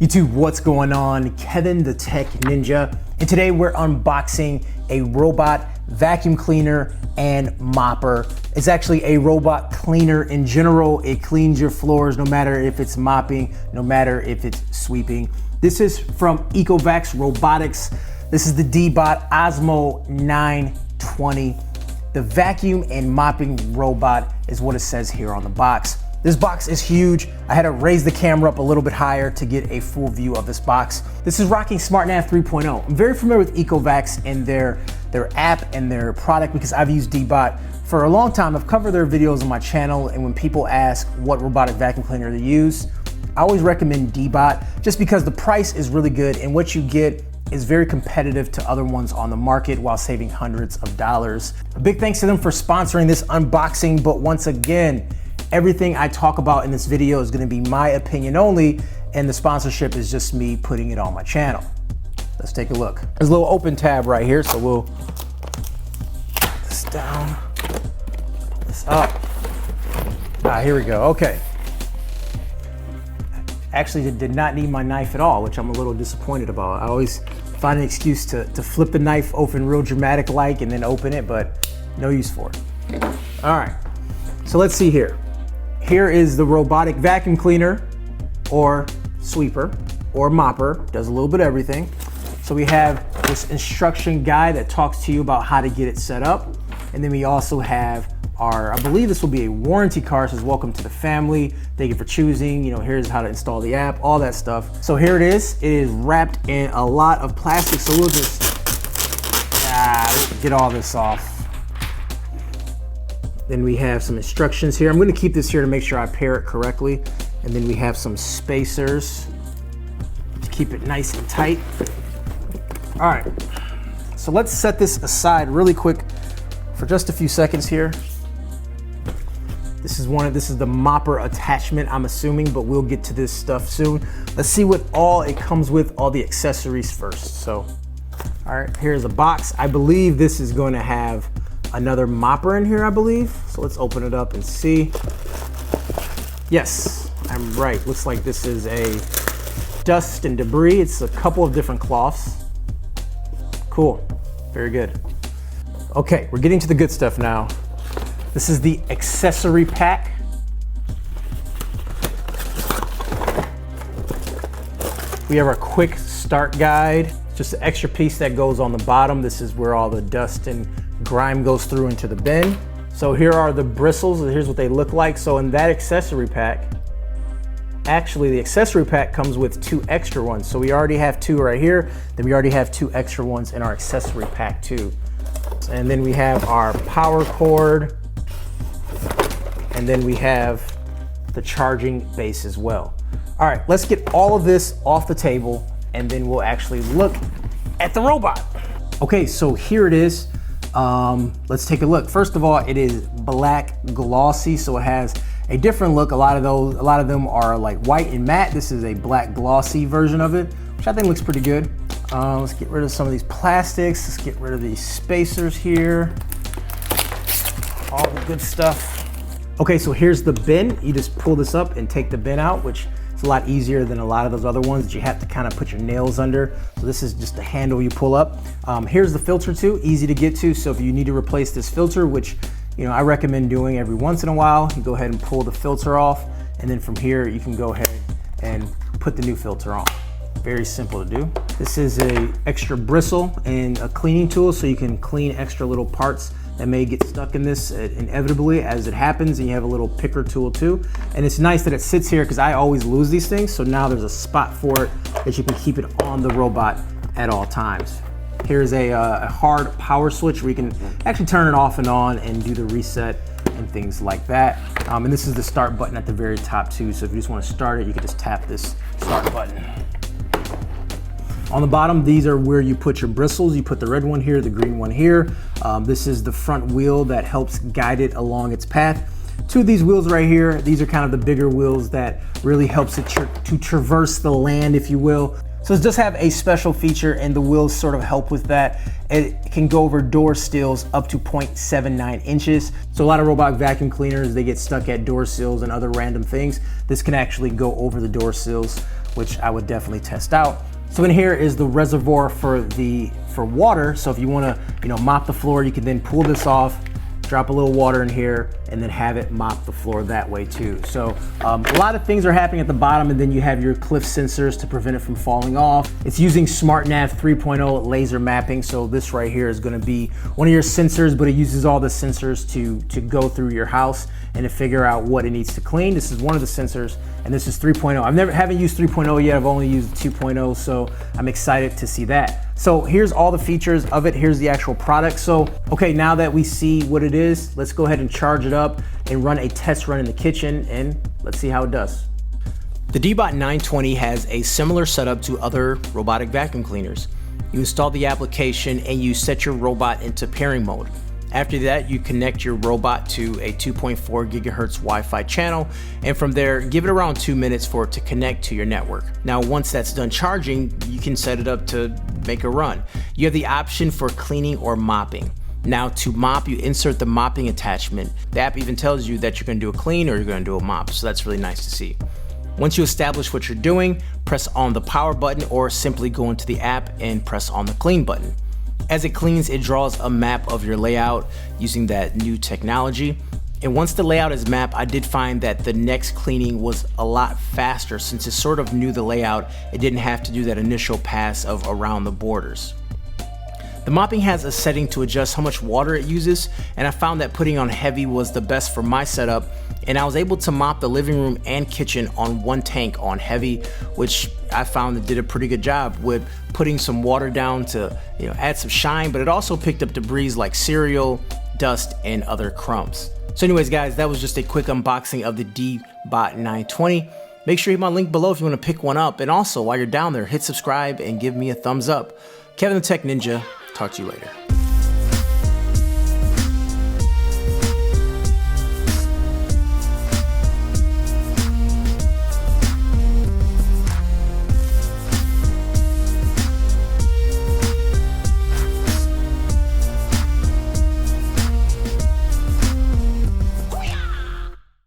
YouTube, what's going on? Kevin the Tech Ninja, and today we're unboxing a robot vacuum cleaner and mopper. It's actually a robot cleaner in general. It cleans your floors no matter if it's mopping, no matter if it's sweeping. This is from ECOVACS Robotics. This is the DEEBOT OZMO 920. The vacuum and mopping robot is what it says here on the box. This box is huge. I had to raise the camera up a little bit higher to get a full view of this box. This is rocking SmartNav 3.0. I'm very familiar with ECOVACS and their app and their product because I've used DEEBOT for a long time. I've covered their videos on my channel, and when people ask what robotic vacuum cleaner to use, I always recommend DEEBOT just because the price is really good and what you get is very competitive to other ones on the market while saving hundreds of dollars. A big thanks to them for sponsoring this unboxing, but once again, everything I talk about in this video is gonna be my opinion only, and the sponsorship is just me putting it on my channel. Let's take a look. There's a little open tab right here, so we'll put this down, put this up. Here we go, okay. Actually, it did not need my knife at all, which I'm a little disappointed about. I always find an excuse to flip the knife open real dramatic like and then open it, but no use for it. All right, so let's see here. Here is the robotic vacuum cleaner or sweeper or mopper, does a little bit of everything. So we have this instruction guide that talks to you about how to get it set up. And then we also have our, I believe this will be a warranty card. It says, welcome to the family. Thank you for choosing. You know, here's how to install the app, all that stuff. So here it is. It is wrapped in a lot of plastic. So we'll just get all this off. Then we have some instructions here. I'm going to keep this here to make sure I pair it correctly. And then we have some spacers to keep it nice and tight. All right, so let's set this aside really quick for just a few seconds here. This is the mopper attachment, I'm assuming, but we'll get to this stuff soon. Let's see what all it comes with, all the accessories first. So, all right, here's a box. I believe this is going to have another mopper in here, I believe. So let's open it up and see. Yes, I'm right. Looks like this is a dust and debris. It's a couple of different cloths. Cool, very good. Okay, we're getting to the good stuff now. This is the accessory pack. We have our quick start guide. Just an extra piece that goes on the bottom. This is where all the dust and grime goes through into the bin. So here are the bristles, and here's what they look like. So in that accessory pack, actually the accessory pack comes with 2 extra ones. So we already have 2 right here, then we already have 2 extra ones in our accessory pack too. And then we have our power cord, and then we have the charging base as well. All right, let's get all of this off the table, and then we'll actually look at the robot. Okay, so here it is. Let's take a look. First of all, it is black glossy, so it has a different look. A lot of them are like white and matte. This is a black glossy version of it, which I think looks pretty good. Let's get rid of some of these plastics. Let's get rid of these spacers here. All the good stuff. Okay, so here's the bin. You just pull this up and take the bin out, which is a lot easier than a lot of those other ones that you have to kind of put your nails under. So this is just the handle you pull up. Here's the filter too, easy to get to. So if you need to replace this filter, which I recommend doing every once in a while, you go ahead and pull the filter off. And then from here, you can go ahead and put the new filter on. Very simple to do. This is a extra bristle and a cleaning tool, so you can clean extra little parts that may get stuck in this inevitably as it happens, and you have a little picker tool too. And it's nice that it sits here because I always lose these things, so now there's a spot for it that you can keep it on the robot at all times. Here's a hard power switch where you can actually turn it off and on and do the reset and things like that. And this is the start button at the very top too, so if you just want to start it, you can just tap this start button. On the bottom, these are where you put your bristles. You put the red one here, the green one here. This is the front wheel that helps guide it along its path. 2 of these wheels right here, these are kind of the bigger wheels that really helps it to traverse the land, if you will. So it does have a special feature, and the wheels sort of help with that. It can go over door sills up to 0.79 inches. So a lot of robot vacuum cleaners, they get stuck at door sills and other random things. This can actually go over the door sills. which I would definitely test out. So in here is the reservoir for water. So if you want to, mop the floor, you can then pull this off, drop a little water in here, and then have it mop the floor that way too. So a lot of things are happening at the bottom, and then you have your cliff sensors to prevent it from falling off. It's using SmartNav 3.0 laser mapping. So this right here is going to be one of your sensors, but it uses all the sensors to go through your house and to figure out what it needs to clean. This is one of the sensors, and this is 3.0. Haven't used 3.0 yet. I've only used 2.0, so I'm excited to see that. So here's all the features of it. Here's the actual product. So, okay, now that we see what it is, let's go ahead and charge it up and run a test run in the kitchen, and let's see how it does. The DEEBOT 920 has a similar setup to other robotic vacuum cleaners. You install the application and you set your robot into pairing mode. After that, you connect your robot to a 2.4 gigahertz Wi-Fi channel, and from there, give it around 2 minutes for it to connect to your network. Now, once that's done charging, you can set it up to make a run. You have the option for cleaning or mopping. Now, to mop, you insert the mopping attachment. The app even tells you that you're gonna do a clean or you're gonna do a mop, so that's really nice to see. Once you establish what you're doing, press on the power button or simply go into the app and press on the clean button. As it cleans, it draws a map of your layout using that new technology. And once the layout is mapped, I did find that the next cleaning was a lot faster since it sort of knew the layout. It didn't have to do that initial pass of around the borders. The mopping has a setting to adjust how much water it uses, and I found that putting on heavy was the best for my setup, and I was able to mop the living room and kitchen on one tank on heavy, which I found it did a pretty good job with putting some water down to add some shine, but it also picked up debris like cereal, dust, and other crumbs. So anyways guys, that was just a quick unboxing of the DEEBOT 920. Make sure you hit my link below if you want to pick one up, and also while you're down there, hit subscribe and give me a thumbs up. Kevin the Tech Ninja, talk to you later.